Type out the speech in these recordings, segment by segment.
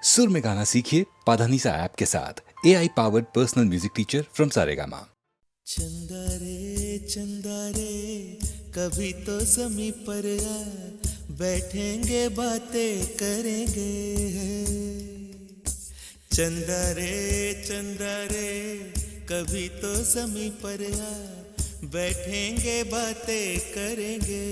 सुर में गाना सीखिए पाधानीसा ऐप के साथ। AI powered personal music teacher from Saregama. चंदा रे कभी तो ज़मीं पर आ, बैठेंगे बातें करेंगे। चंदा रे कभी तो ज़मीं पर आ, बैठेंगे बातें करेंगे।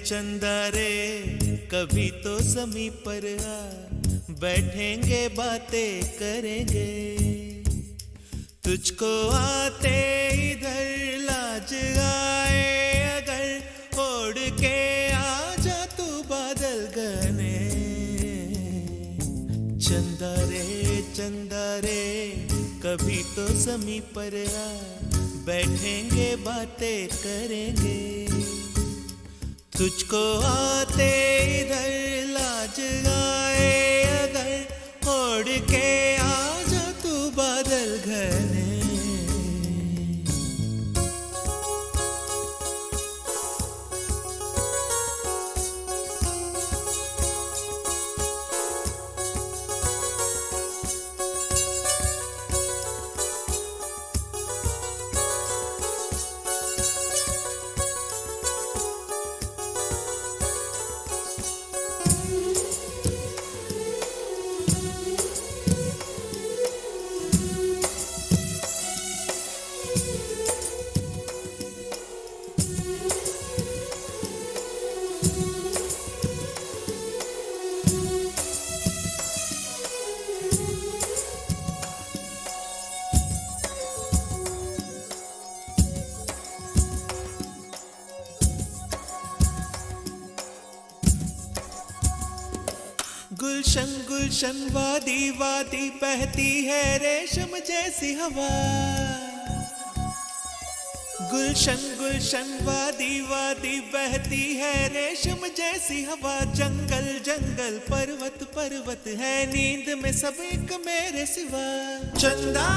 चंदा रे कभी तो ज़मीं पर आ, बैठेंगे बातें करेंगे। तुझको आते इधर लाज आए अगर, ओढ़ के आ जा तू बादल घने। चंदा रे कभी तो ज़मीं पर आ, बैठेंगे बातें करेंगे। तुझको आते इधर लाज आए अगर, ओढ़ के आ जा तू बादल घने। गुलशन वादी वादी बहती है रेशम जैसी हवा। गुलशन वादी वादी बहती है रेशम जैसी हवा। जंगल पर्वत है नींद में सब एक मेरे सिवा। चंदा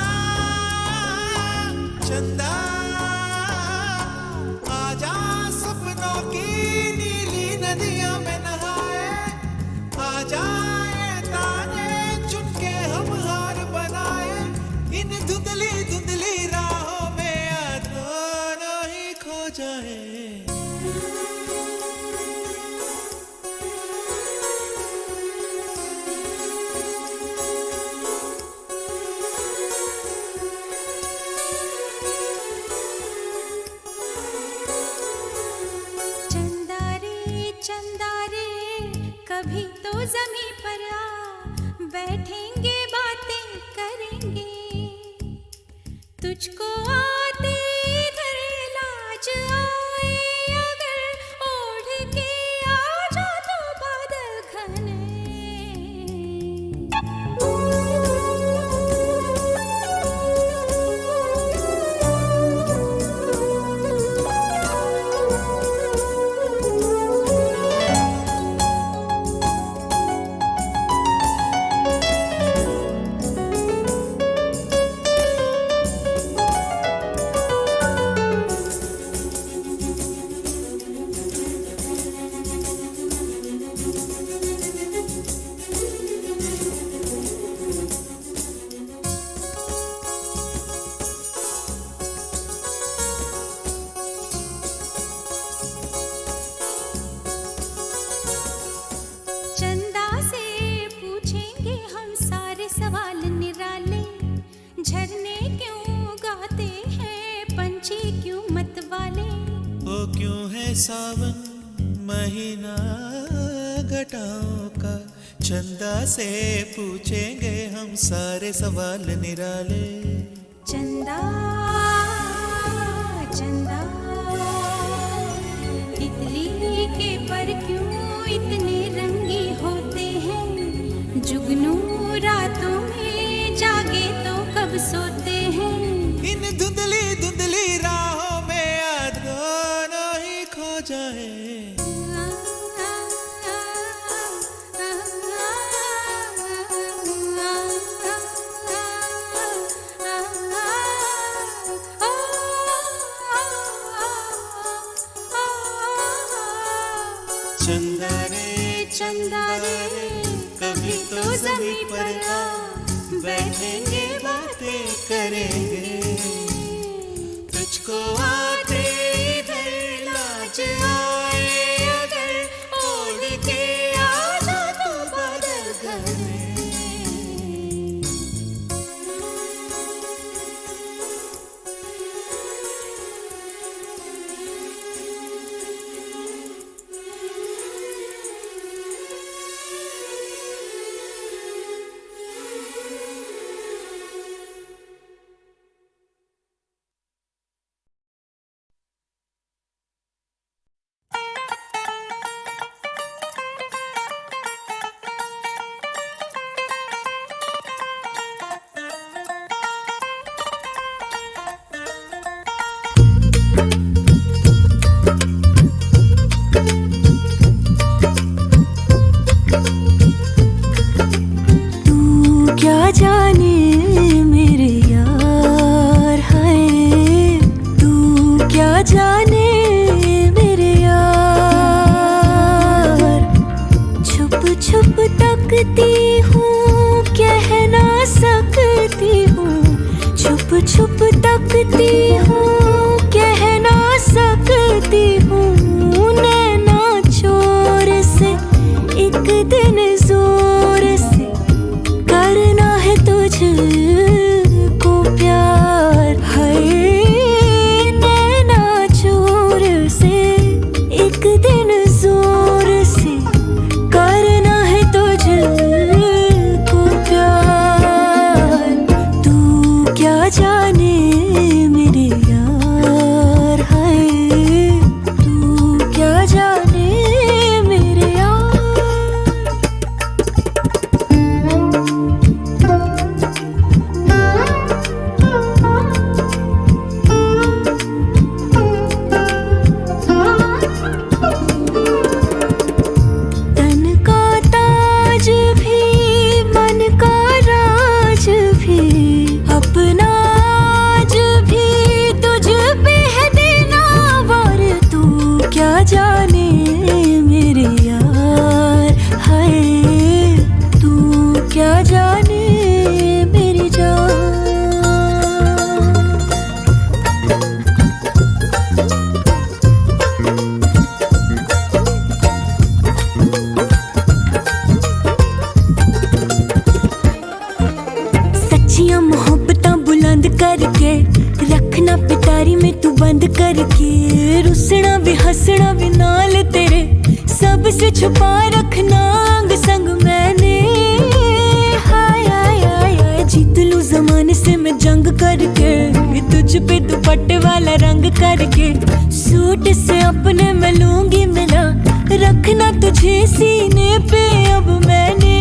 आजा सपनों की नीली नदियां में नहाए। आजा धुंधली राहों में आना ही खो जाए। चंदा रे कभी तो ज़मीं पर आ, बैठेंगे बातें करेंगे। तुझको आते इधर लाज आए अगर, ओढ़ के आ जा तू बादल घने। क्यों है सावन महीना घटाओं का। चंदा से पूछेंगे हम सारे सवाल निराले। चंदा तितली के पर क्यों इतने रंगी होते हैं। जुगनू रातों में जागे तो कब सोते हैं। इन धुंधली रात चंदा रे चंदा रे कभी तो जमीन पर आ, बैठेंगे बातें करेंगे, तुझको आते इधर लाज आए अगर, ओढ़ के आ जा तू बादल घर में। क्या जाने मेरे यार है, तू क्या जाने मेरे यार, छुप छुप तकती हूँ कह ना सकती हूँ, छुप छुप तकती हूँ कह ना सकती हूँ, नैना चोर से एक दिन जोर से करना है तुझको प्यार, है नैना चोर से एक दिन जोर से करना है तुझको प्यार, तू क्या जाने मेरे यार है, तू क्या जाने मेरे यार। तन का ताज भी मन का राज भी अपना आज भी तुझ पे है देना वार, तू क्या जाने मेरे यार है, तू क्या जाने मेरी जान। सच्चियां मोहब्बतां बुलंद करके रखना पिटारी में तू बंद करके, रुसना भी हंसना भी नाल तेरे सबसे छुपा रखना अंग संग मैंने, हाय हाय हाय हाय जीत लूं जमाने से मैं जंग करके, तुझ पे दुपट्टे वाला रंग करके, सूट से अपने मैं लूंगी मिला, रखना तुझे सीने पे अब मैंने,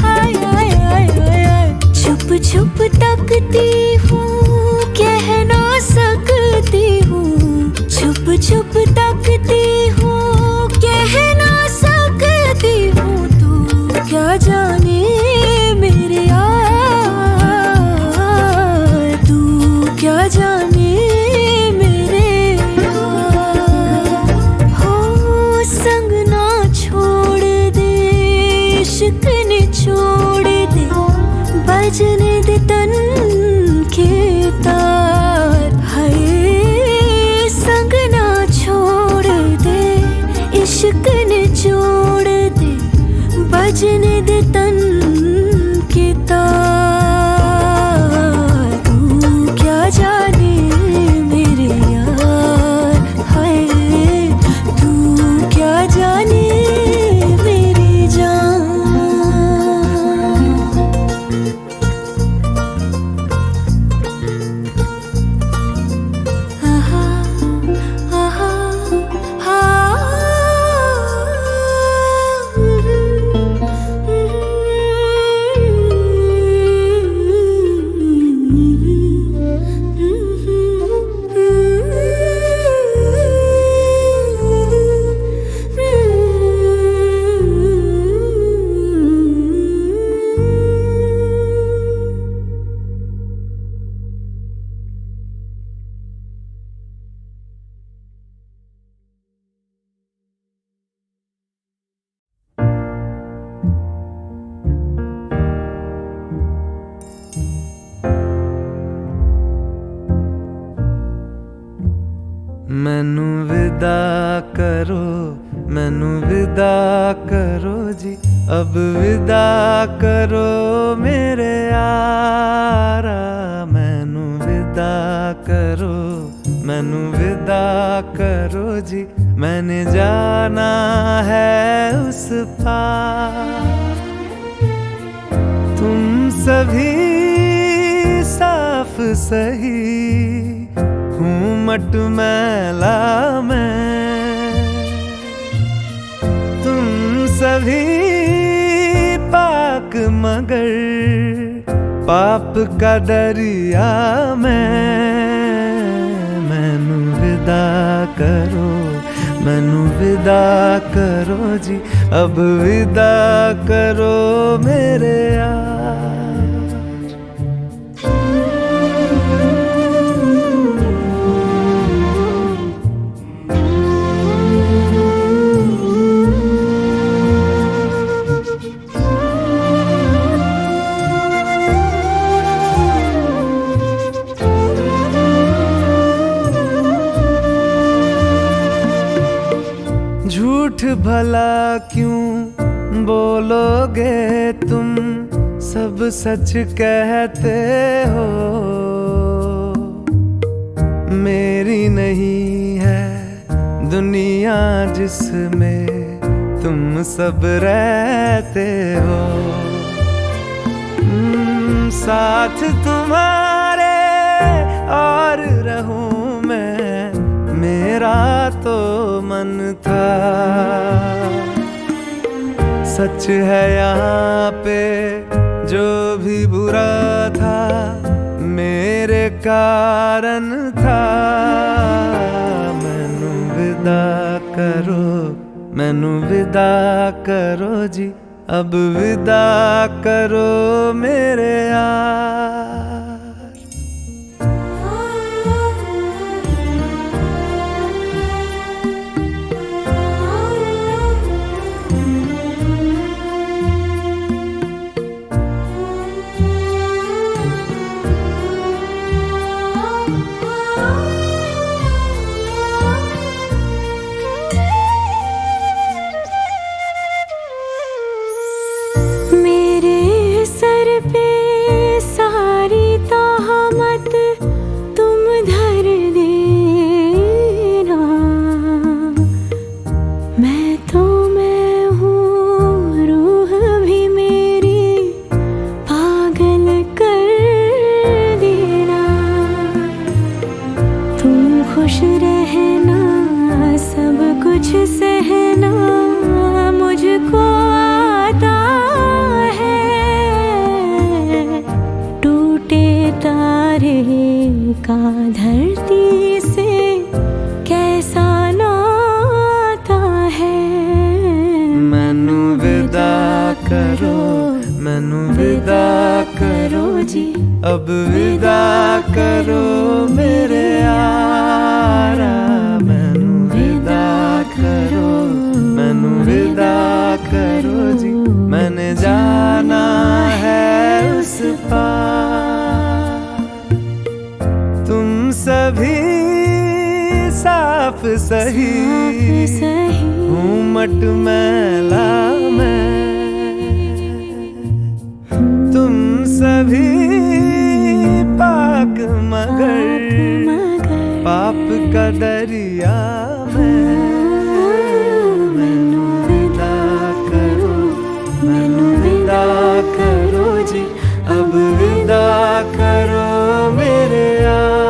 हाय हाय हाय हाय छुप छुप तकती हूँ कह ना सकती हूँ, छुप छुप तकती हूँ कह ना सकती हूँ, तू क्या जाने मेरे यार, तू क्या जाने मेरे यार, हो संग ना छोड़ दे इश्क ने छोड़ दे, बजने दे तन के तार, हाय संग ना छोड़ दे इश्क ने छोड़ दे, बजने दे तन के तार, तू क्या जाने मेरे यार है, तू क्या जाने मेरी जान। मैनू विदा करो, मैनू विदा करो जी, अब विदा करो मेरे यारा। मैनू विदा करो, मैनू विदा करो जी, मैंने जाना है उस पार। तुम सभी साफ सही, हूँ मटमैला मैं। तुम सभी पाक मगर पाप का दरिया मैं। मैनू विदा करो, मैनू विदा करो जी, अब विदा करो मेरे यार। झूठ भला क्यों बोलोगे तुम, सब सच कहते हो। मेरी नहीं है दुनिया जिसमें तुम सब रहते हो। साथ तुम्हारे और रहूं मैं, मेरा तो मन था। सच है यहाँ पे जो भी बुरा था, मेरे कारण था। मैनू विदा करो, मैनू विदा करो जी, अब विदा करो मेरे यार। खुश रहना, सब कुछ सहना मुझको आता है। टूटे तारे का धरती से कैसा नाता है। मैनू विदा करो, मैनू विदा करो जी, अब विदा करो मेरे यारा। मैनू विदा करो, मैनू विदा करो जी, मैंने जाना है उस पार। तुम सभी साफ सही, हूँ मटमैला मैं। तुम सभी पाक मगर पाप का दरिया में। मैनू विदा करो, मैनू विदा करो जी, अब विदा करो मेरे यार।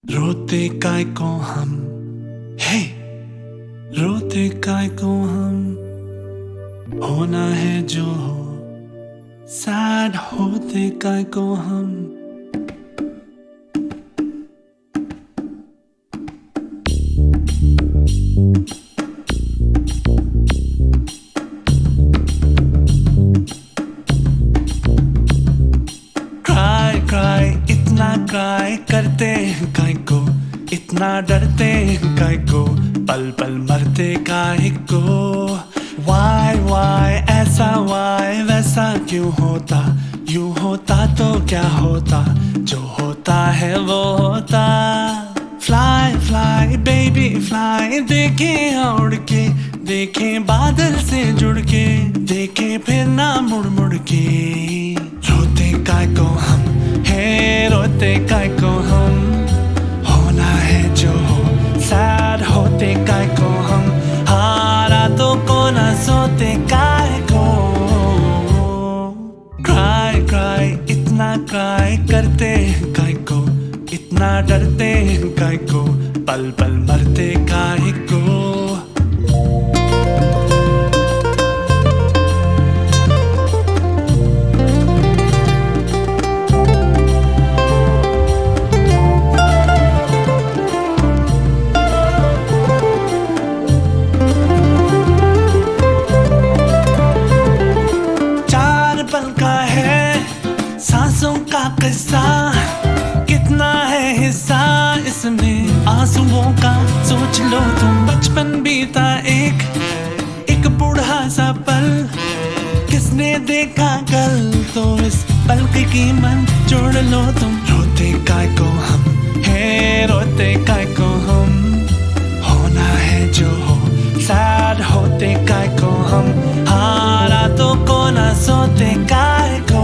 रोते काय को हम, हे रोते काय को हम, होना है जो हो। सैड होते काय को हम, क्राई क्राई इतना क्राई करते हैं काय को, इतना डरते हैं काय को, पल पल मरते काय को। वाई ऐसा वाई वैसा ऐसा क्यों होता, यूं होता तो क्या होता, जो होता है वो होता। फ्लाई फ्लाई बेबी फ्लाई, देखें उड़ के, देखें बादल से जुड़ के, देखें फिर ना मुड़ मुड़ के। रोते काय को हम है, रोते काय को हम, होना है जो हो, सैड होते काय को हम, हारा तो को ना सोते काय को। क्राई क्राई इतना क्राई करते हैं काय को, इतना डरते हैं काय को, पल पल मरते काय को। सांसों का किस्सा कितना है हिस्सा इसमें आंसुओं का, सोच लो तुम। बचपन बीता एक बूढ़ा सा पल, किसने देखा कल, तो इस पल की कीमत जोड़ लो तुम। रोते काय को हम है, रोते काय को हम, होना है जो हो, सैड होते काय को हम, हारा तो को ना सोते काय को।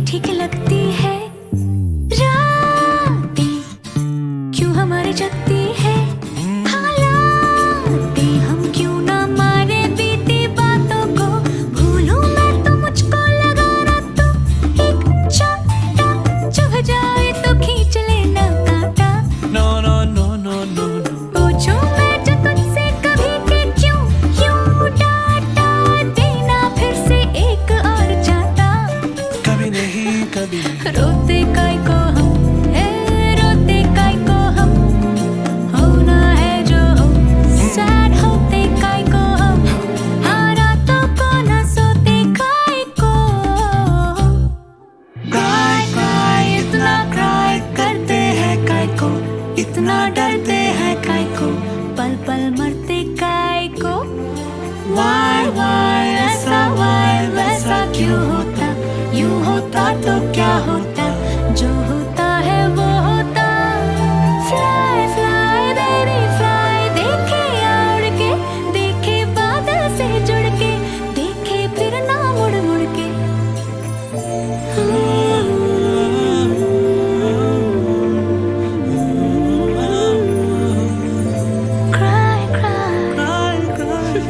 ठीक लगती है रातें, क्यों हमारी जगती है हालातें, हम क्यों ना मारे बीती बातों को। भूलूं मैं तो मुझको लगा ना, तो एक चाटा चुभ जाए तो खींच लेना कांटा। No no no no no no, पूछूं मैं जो तुझसे कभी कि क्यों क्यों डांटा, देना फिर से एक और चाटा। कभी नहीं कभी नहीं। रोते काय को हम है, रोते काय को हम, होना है जो हो, सैड होते काय को हम, हारा तो को ना सोते काय को। क्राई क्राई इतना क्राई करते हैं काय को, इतना डरते हैं काय को, पल पल मरते काय को। वाई ऐसा वाई वैसा क्यों होता, यूं होता तो क्या होता, जो होता है वो होता। फ्लाई फ्लाई बेबी फ्लाई, देखे उड़ के, देखे बादल से जुड़ के, देखे फिर ना मुड़ मुड़ के। Cry, cry. Cry cry.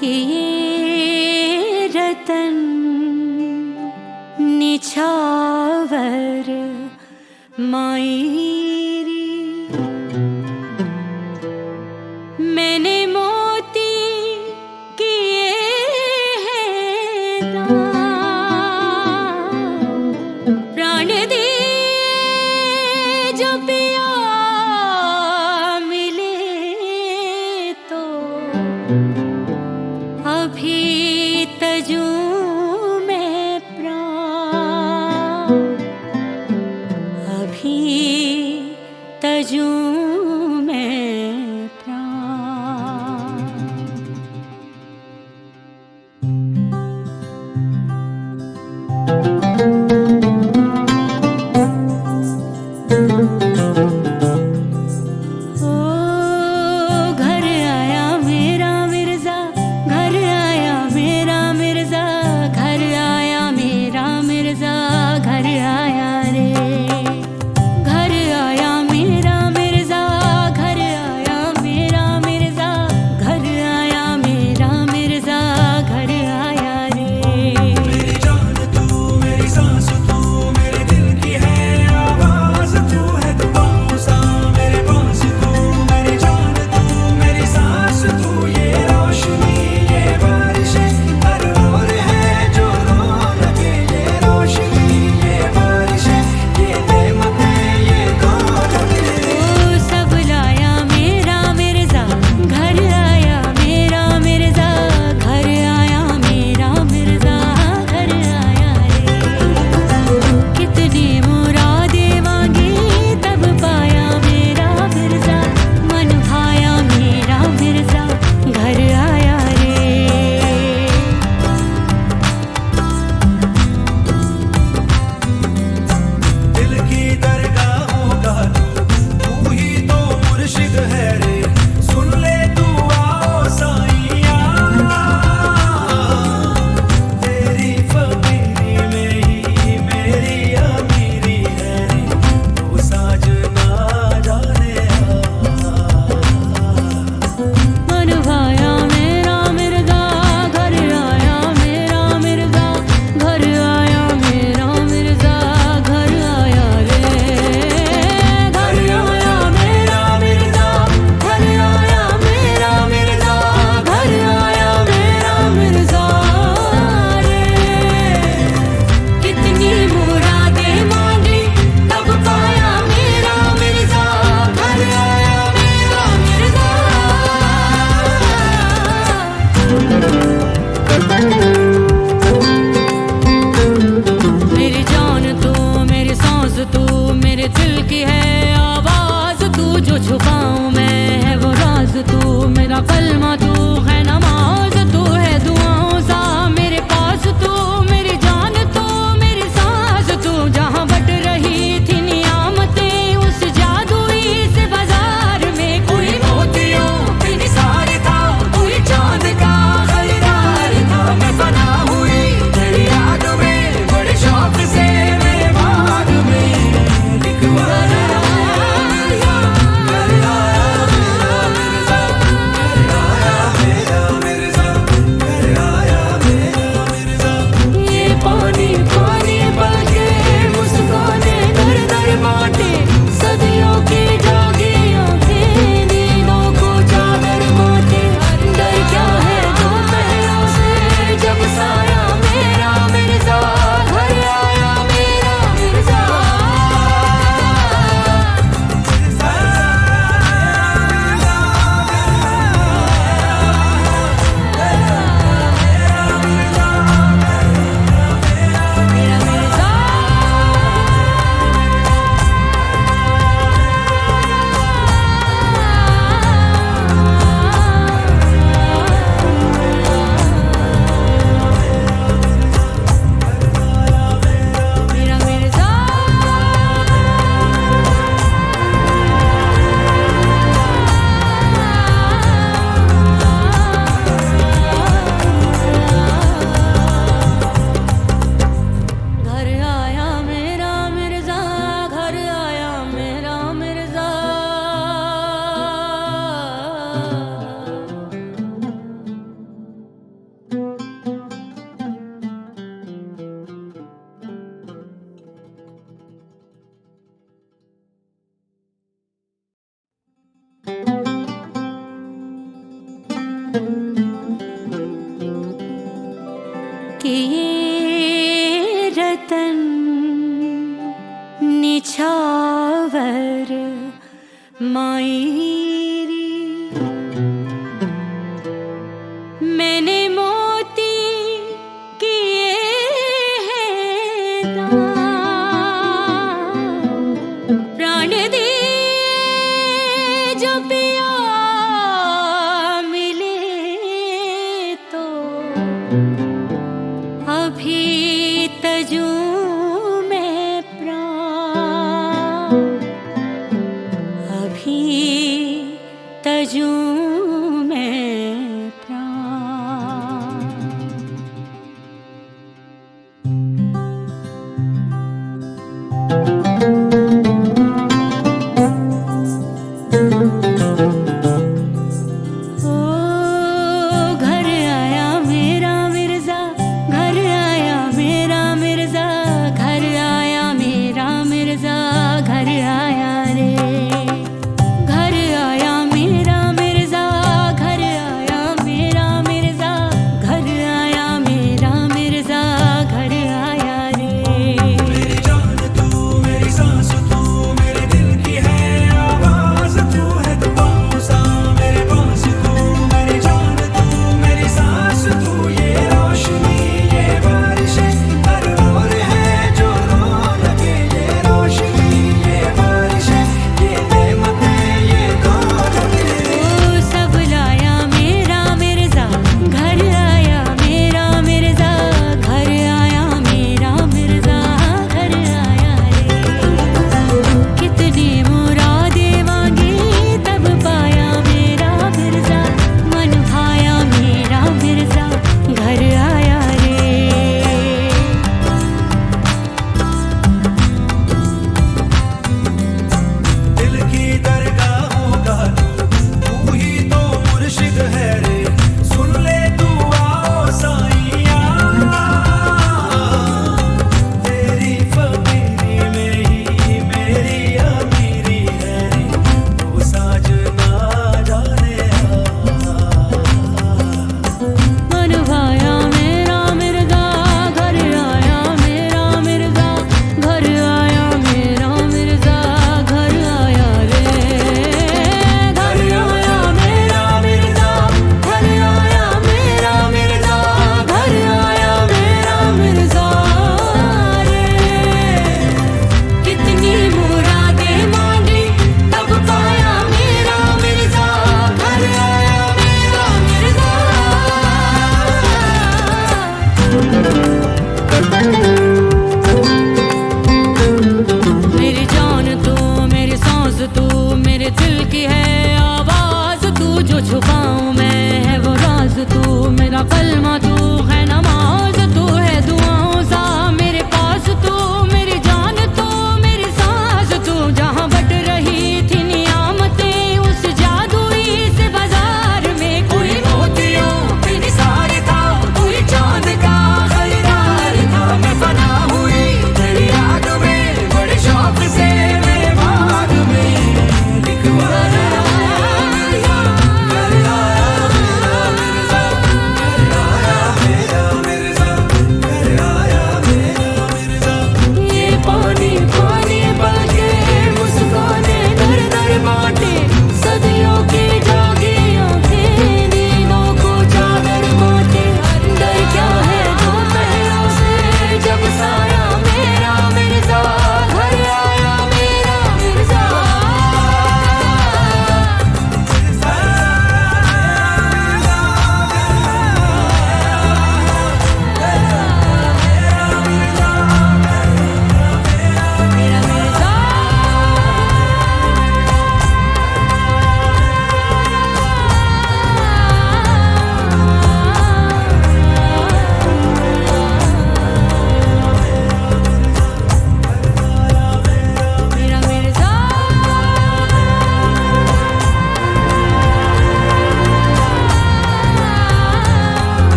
कि ये रतन निछावर मायरी, मैंने मोती किए हैं दान, प्राण दिए जो पिया मिले तो, अभी तजूं में प्राण, अभी कि ये रतन निछावर मायरी मैंने मोती किए हैं दान प्राण दिए जो पिया मिले तो अभी तजूं मैं प्राण अभी तजूं मैं प्राण ओ घर आया मेरा मिर्जा घर आया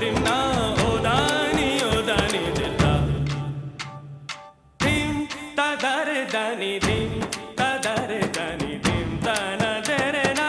దిన్నా ఓదాని ఓదాని దిల్లా ధిం తదరే దాని ధిం తదరే దాని ధిం తన దెరేనా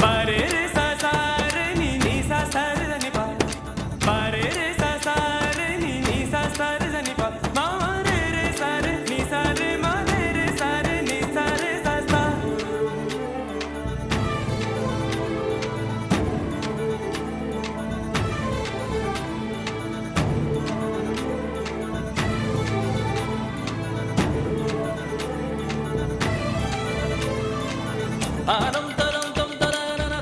పారే రే సా సా రే ని ని సా సా రే ని పా పారే రే సా సా రే ని ని సా సా రే ని పా మా రే రే సా రే ని సా రే మా రే రే సా రే ని సా రే సా సా ఆనం తరం తం తరానం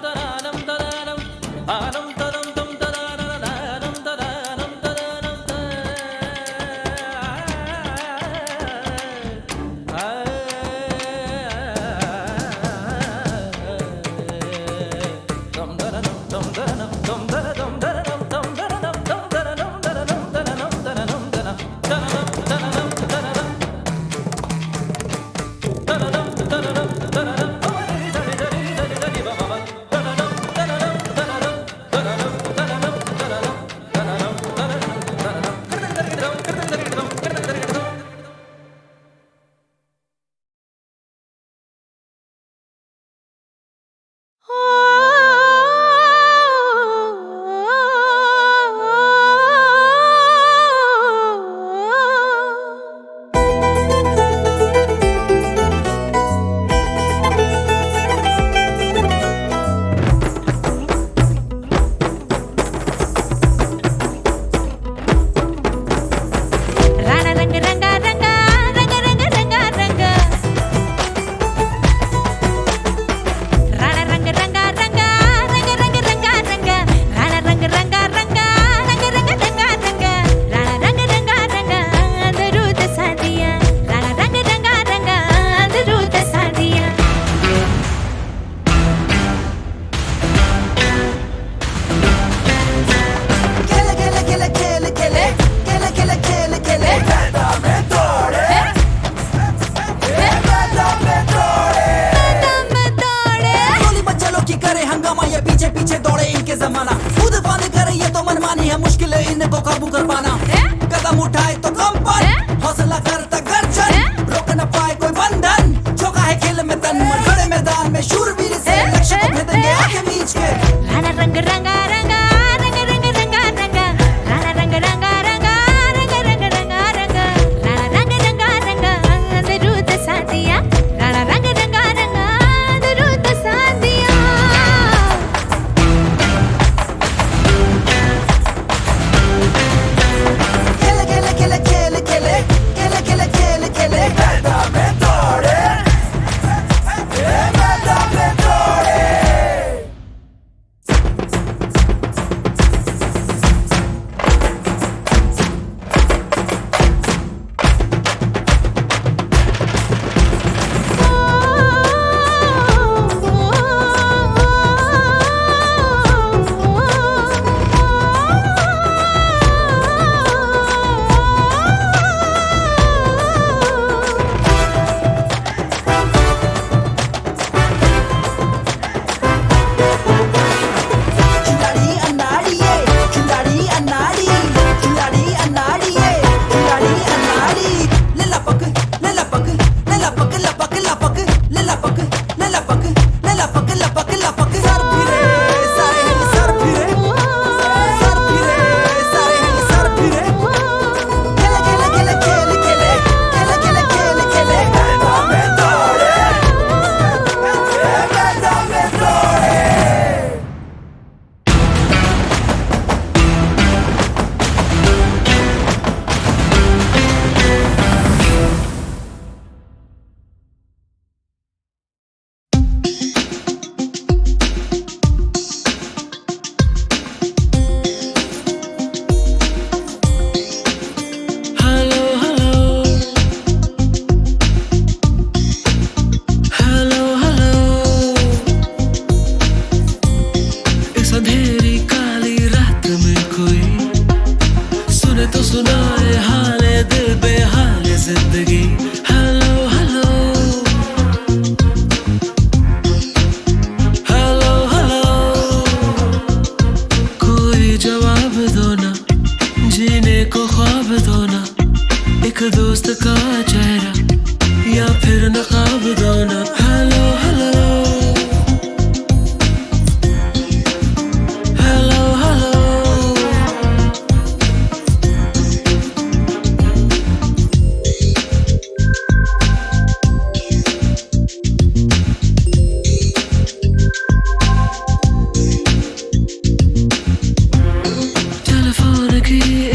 తరానం తరానం ఆనం తరం తం తరానం తరానం తరానం తం తరానం తం తరానం తం తరానం తరానం తం తరానం తం తరానం తరానం తరానం తరానం తరానం తరానం తరానం తరానం తరానం తరానం రాణ రంగ రంగ రంగ రంగ రంగ రంగ రంగ రాణ రంగ రంగ రంగ రంగ రంగ రంగ రంగ రాణ రంగ రంగ రంగ రంగ రంగ రంగ రంగ రాణ రంగ రంగ రంగ అందరూ దసాదియా రాణ రంగ రంగ రంగ అందరూ దసాదియా खेले खेले खेले खेले खेले खेले खेले खेले खेले मैदान में दौड़े मैदान में दौड़े मैं दौड़े गोली बच्चों की करे हंगामा ये पीछे पीछे दौड़े इनके जमाना खुद फांद करे ये तो मनमानी है मुश्किल है इनको काबू कर पाना कदम उठाए तो कंपन हौसला करता गर्जन रोक न पाए कोई बंधन झोंका है खेल में तन मन बड़े मैदान में शूरवीर से लक्ष्य को भेदेंगे आगे बीच के రాణ రంగ రంగ రంగ రంగ రంగ రంగ రంగ రాణ రంగ రంగ రంగ రంగ రంగ రంగ రంగ రాణ రంగ రంగ రంగ అందరూ దసాదియా రాణ రంగ రంగ రంగ అందరూ దసాదియా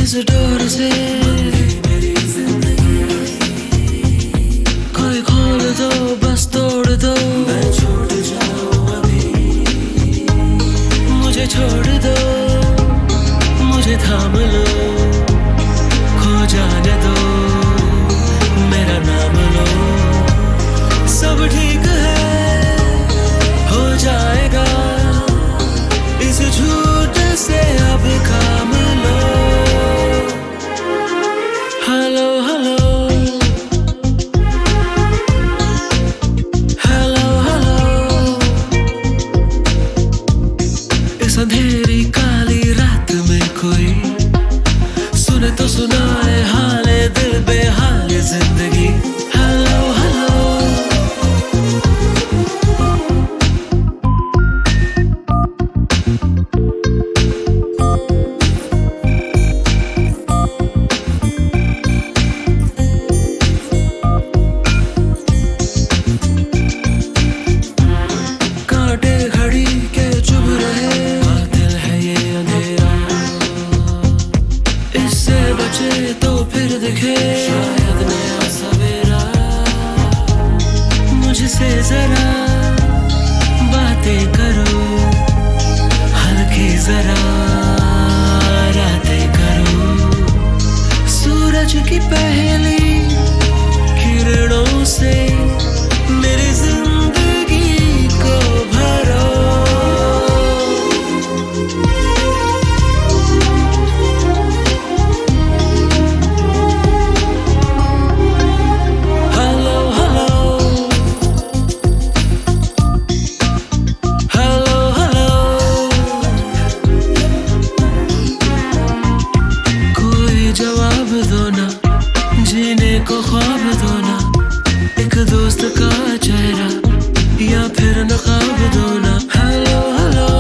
इस डोर से कोई खोल दो, बस तोड़ दो, मैं छूट जाऊं अभी। मुझे छोड़ दो, मुझे थाम लो, खो जाने दो, मेरा नाम लो। सब ठीक है, हो जाएगा, इस झूठ से अब काम लो। हेलो हेलो हेलो हेलो, इस अंधेरी काली रात में कोई सुने तो सुनाए हाले दिल बेहाल जिंदगी। हेलो हेलो कांटे घड़ी के चुभ रहे, बादल है ये अंधेरा, इससे बचे तो फिर दिखे शायद नया सवेरा। मुझसे जरा बातें करो, हल्की जरा रातें करो, सूरज की पहली किरणों से मेरी जिंदगी को भरो। हेलो हेलो हेलो हेलो, कोई जवाब दो ना, जीने को ख्वाब दो ना, एक दोस्त का चेहरा या फिर नकाब दो ना। हेलो हेलो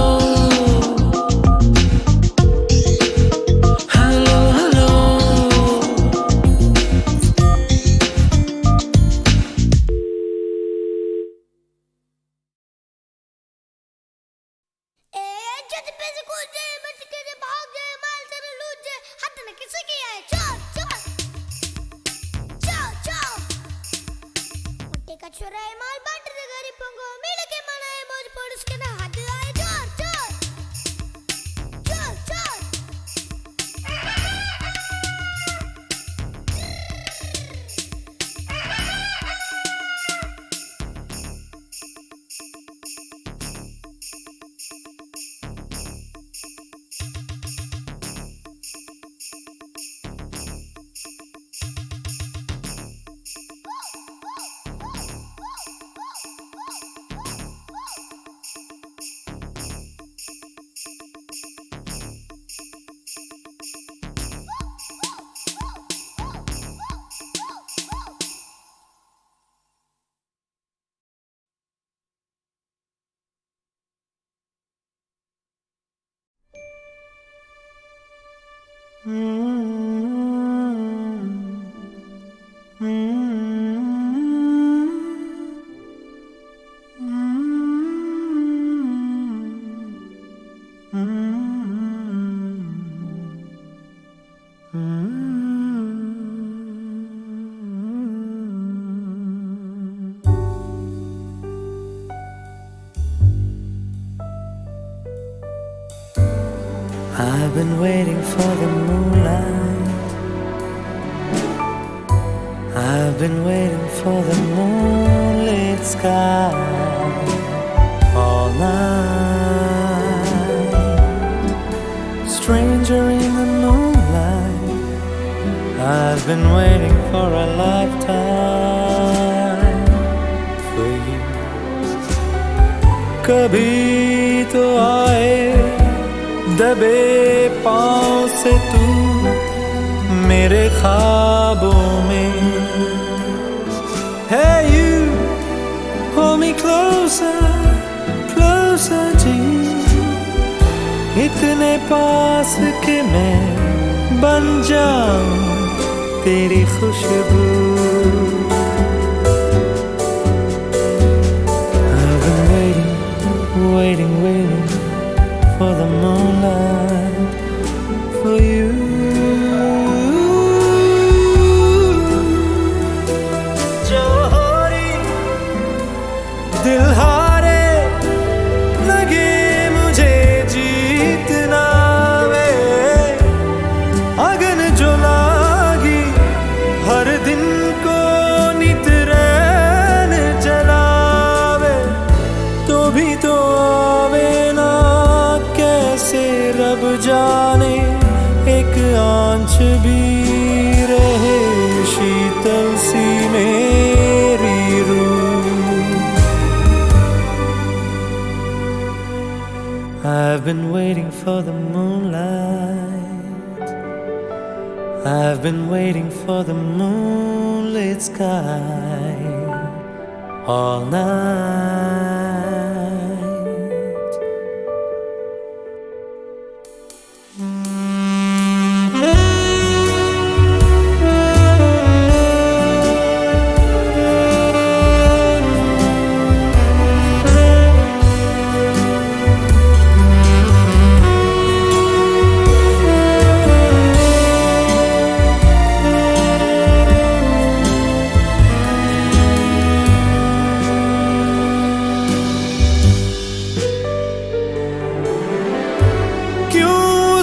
हेलो हेलो, जद पैसे कूदे मत के भागे माल तेरे लूजे हाथ में किसे किया है चल चल चल चल मुट्ठी का चुराए माल बांट दे गरीबों को मिल के मनाए मौज पुलिस के ना हाथ आए चल चल चल चल I've been waiting for the moonlight. I've been waiting for the moonlit sky all night. Stranger in the moonlight, I've been waiting for a lifetime for you. कभी तो आए दबे पाँव से तू मेरे ख्वाबों में. Hey you, hold me closer, closer to you. इतने पास कि मैं बन जाऊं तेरी खुशबू. I've been waiting, waiting, waiting for the moonlight, for you. सब जाने एक आंच भी रहे शीतल सी मेरी रूह। I've been waiting for the moonlight, I've been waiting for the moonlit sky all night.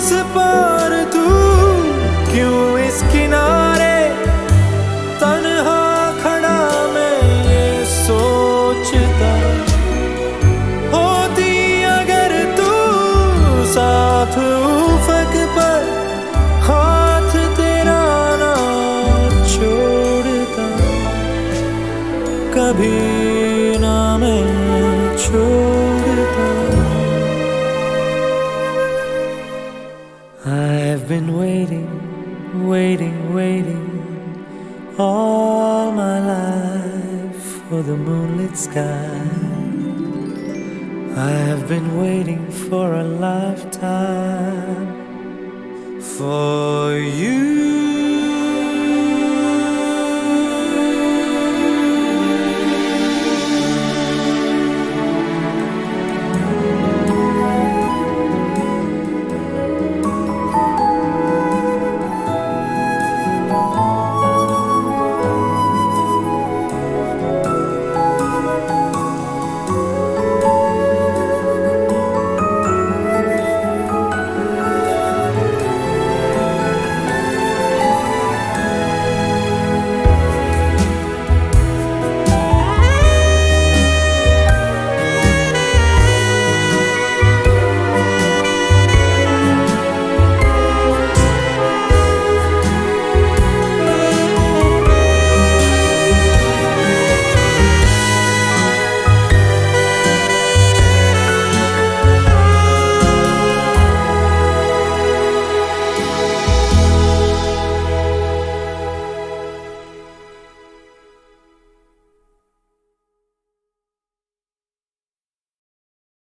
उस पार तू क्यों इस किनारे तन्हा खड़ा मैं ये सोचता, होती अगर तू साथ उफक पर हाथ तेरा ना छोड़ता, कभी ना मैं छोड़ता। I've been waiting, waiting, waiting all my life for the moonlit sky. I have been waiting for a lifetime for you.